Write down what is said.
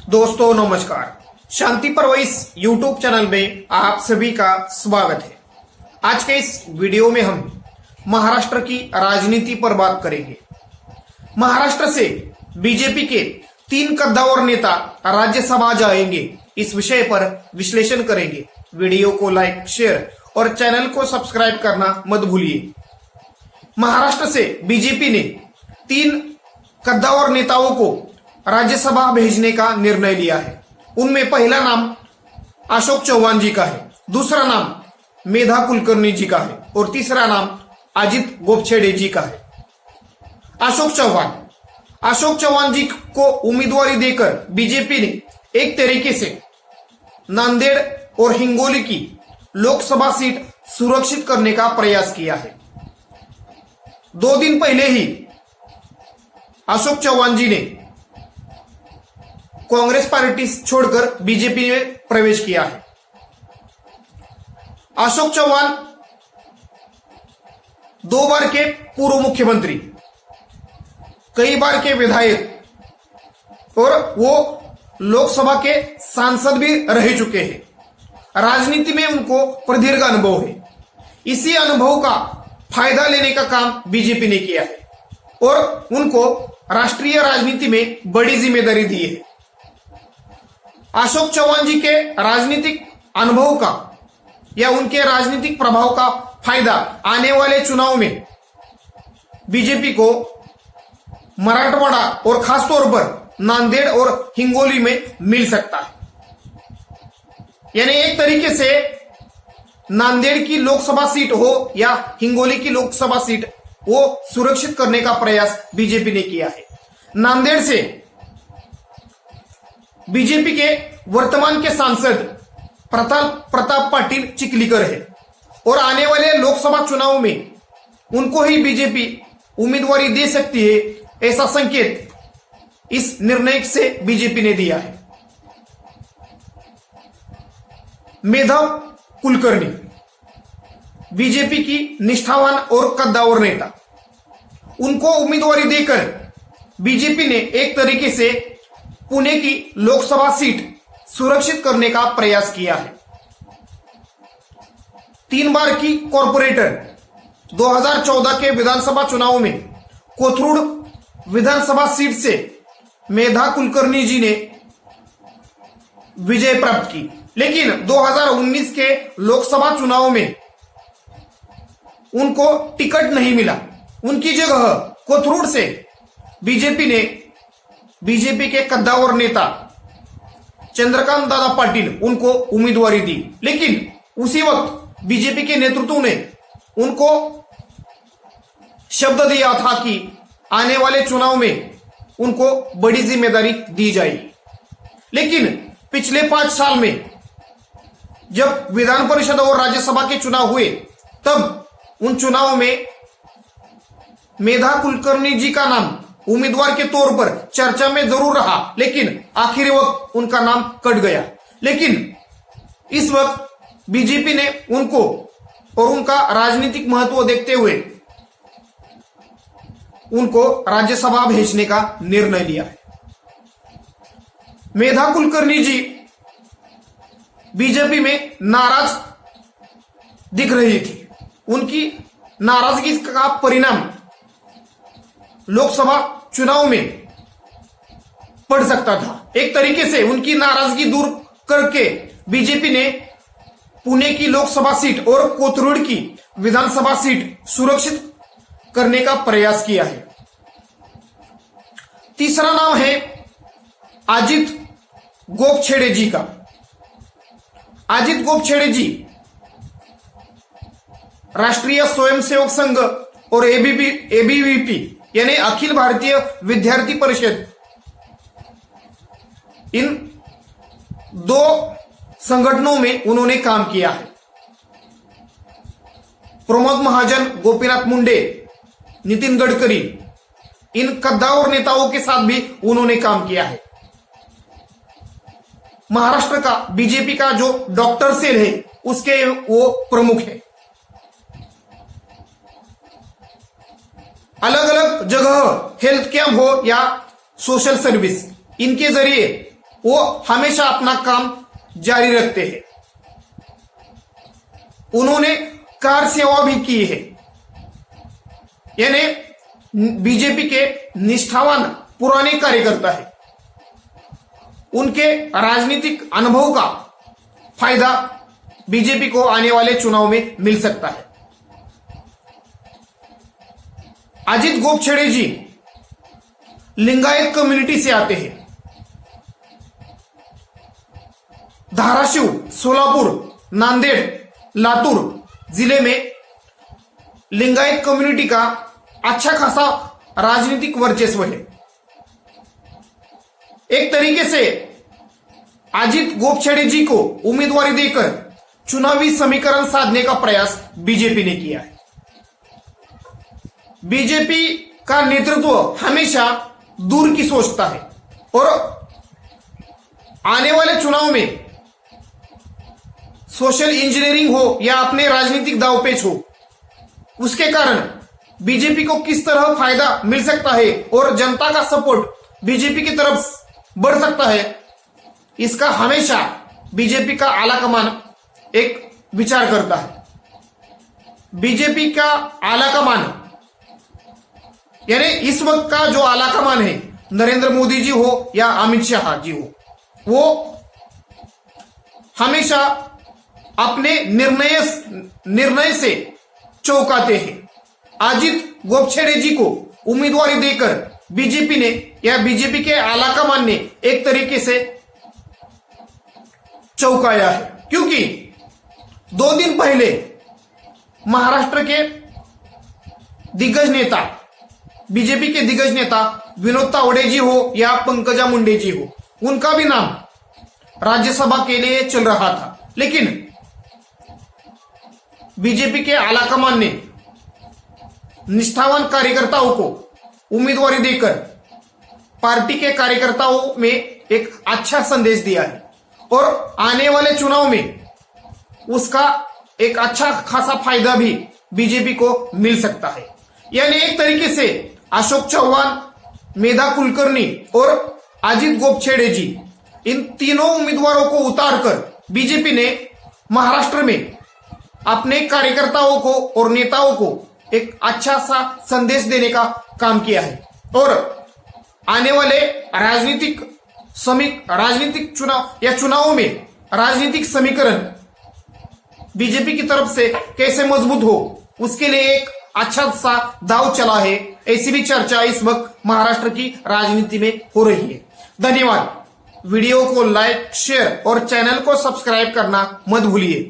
दोस्तों नमस्कार। शांति परवैस YouTube channel में आप सभी का स्वागत है। आज के इस वीडियो में हम महाराष्ट्र की राजनीति पर बात करेंगे। महाराष्ट्र से बीजेपी के 3 कद्दावर नेता राज्यसभा जाएंगे, इस विषय पर विश्लेषण करेंगे। वीडियो को लाइक, शेयर और चैनल को सब्सक्राइब करना मत भूलिए। महाराष्ट्र से बीजेपी ने 3 कद्दावर नेताओं को राज्यसभा भेजने का निर्णय लिया है। उनमें पहला नाम अशोक चव्हाण जी का है, दूसरा नाम मेधा कुलकर्णी जी का है और तीसरा नाम अजित गोपछेड़े जी का है। अशोक चव्हाण जी को उम्मीदवारी देकर बीजेपी ने एक तरीके से नांदेड़ और हिंगोली की लोकसभा सीट सुरक्षित करने का प्रयास किया है। 2 दिन पहले ही अशोक चव्हाण जी ने कांग्रेस पार्टी छोड़कर बीजेपी में प्रवेश किया है। अशोक चव्हाण 2 बार के पूर्व मुख्यमंत्री, कई बार के विधायक और वो लोकसभा के सांसद भी रह चुके हैं। राजनीति में उनको प्रदीर्घ अनुभव है। इसी अनुभव का फायदा लेने का काम बीजेपी ने किया है और उनको राष्ट्रीय राजनीति में बड़ी जिम्मेदारी दी है। अशोक चव्हाण जी के राजनीतिक अनुभव का या उनके राजनीतिक प्रभाव का फायदा आने वाले चुनाव में बीजेपी को मराठवाड़ा और खासतौर पर नांदेड़ और हिंगोली में मिल सकता है। यानी एक तरीके से नांदेड़ की लोकसभा सीट हो या हिंगोली की लोकसभा सीट, वो सुरक्षित करने का प्रयास बीजेपी ने किया है। नांदेड़ से बीजेपी के वर्तमान के सांसद प्रताप पाटिल चिखलीकर है और आने वाले लोकसभा चुनाव में उनको ही बीजेपी उम्मीदवारी दे सकती है, ऐसा संकेत इस निर्णय से बीजेपी ने दिया है। मेधा कुलकर्णी बीजेपी की निष्ठावान और कद्दावर नेता, उनको उम्मीदवारी देकर बीजेपी ने एक तरीके से पुणे की लोकसभा सीट सुरक्षित करने का प्रयास किया है। 3 बार की कॉर्पोरेटर 2014 के विधानसभा चुनाव में कोथरूड विधानसभा सीट से मेधा कुलकर्णी जी ने विजय प्राप्त की, लेकिन 2019 के लोकसभा चुनाव में उनको टिकट नहीं मिला। उनकी जगह कोथरूड से बीजेपी ने बीजेपी के कद्दावर नेता चंद्रकांत दादा पाटिल उनको उम्मीदवारी दी, लेकिन उसी वक्त बीजेपी के नेतृत्व ने उनको शब्द दिया था कि आने वाले चुनाव में उनको बड़ी जिम्मेदारी दी जाएगी। लेकिन पिछले 5 साल में जब विधान परिषद और राज्यसभा के चुनाव हुए, तब उन चुनाव में मेधा कुलकर्णी जी का नाम उम्मीदवार के तौर पर चर्चा में जरूर रहा, लेकिन आखिरी वक्त उनका नाम कट गया। लेकिन इस वक्त बीजेपी ने उनको और उनका राजनीतिक महत्व देखते हुए उनको राज्यसभा भेजने का निर्णय लिया है। मेधा कुलकर्णी जी बीजेपी में नाराज दिख रही थी। उनकी नाराजगी का परिणाम लोकसभा चुनाव में पड़ सकता था। एक तरीके से उनकी नाराजगी दूर करके बीजेपी ने पुणे की लोकसभा सीट और कोथरूड की विधानसभा सीट सुरक्षित करने का प्रयास किया है। तीसरा नाम है अजित गोपछेड़े जी का। अजित गोपछेड़े जी राष्ट्रीय स्वयंसेवक संघ और एबीवीपी यानी अखिल भारतीय विद्यार्थी परिषद, इन 2 संगठनों में उन्होंने काम किया है। प्रमोद महाजन, गोपीनाथ मुंडे, नितिन गडकरी, इन कद्दावर नेताओं के साथ भी उन्होंने काम किया है। महाराष्ट्र का बीजेपी का जो डॉक्टर सेल है, उसके वो प्रमुख है। अलग अलग जगह हेल्थ कैंप हो या सोशल सर्विस, इनके जरिए वो हमेशा अपना काम जारी रखते हैं। उन्होंने कार सेवा भी की है, यानी बीजेपी के निष्ठावान पुराने कार्यकर्ता है। उनके राजनीतिक अनुभव का फायदा बीजेपी को आने वाले चुनाव में मिल सकता है। अजित गोपछड़े जी लिंगायत कम्युनिटी से आते हैं। धाराशिव, सोलापुर, नांदेड़, लातूर जिले में लिंगायत कम्युनिटी का अच्छा खासा राजनीतिक वर्चस्व है। एक तरीके से अजित गोपछड़े जी को उम्मीदवारी देकर चुनावी समीकरण साधने का प्रयास बीजेपी ने किया है। बीजेपी का नेतृत्व हमेशा दूर की सोचता है और आने वाले चुनाव में सोशल इंजीनियरिंग हो या अपने राजनीतिक दांवपेच हो, उसके कारण बीजेपी को किस तरह फायदा मिल सकता है और जनता का सपोर्ट बीजेपी की तरफ बढ़ सकता है, इसका हमेशा बीजेपी का आलाकमान एक विचार करता है। बीजेपी का आलाकमान यानी इस वक्त का जो आलाकमान है, नरेंद्र मोदी जी हो या अमित शाह जी हो, वो हमेशा अपने निर्णय से चौंकाते हैं। अजित गोपछड़े जी को उम्मीदवारी देकर बीजेपी ने या बीजेपी के आलाकमान ने एक तरीके से चौंकाया है, क्योंकि 2 दिन पहले महाराष्ट्र के दिग्गज नेता, बीजेपी के दिग्गज नेता विनोद तावडे जी हो या पंकजा मुंडे जी हो, उनका भी नाम राज्यसभा के लिए चल रहा था, लेकिन बीजेपी के आलाकमान ने निष्ठावान कार्यकर्ताओं को उम्मीदवारी देकर पार्टी के कार्यकर्ताओं में एक अच्छा संदेश दिया है और आने वाले चुनाव में उसका एक अच्छा खासा फायदा भी बीजेपी को मिल सकता है। यानी एक तरीके से अशोक चौहान, मेधा कुलकर्णी और अजित गोपछड़े जी, इन तीनों उम्मीदवारों को उतारकर बीजेपी ने महाराष्ट्र में अपने कार्यकर्ताओं को और नेताओं को एक अच्छा सा संदेश देने का काम किया है और आने वाले राजनीतिक चुनाव या चुनावों में राजनीतिक समीकरण बीजेपी की तरफ से कैसे मजबूत हो, उसके लिए एक अच्छा सा दाव चला है। ऐसी भी चर्चा इस वक्त महाराष्ट्र की राजनीति में हो रही है। धन्यवाद। वीडियो को लाइक, शेयर और चैनल को सब्सक्राइब करना मत भूलिए।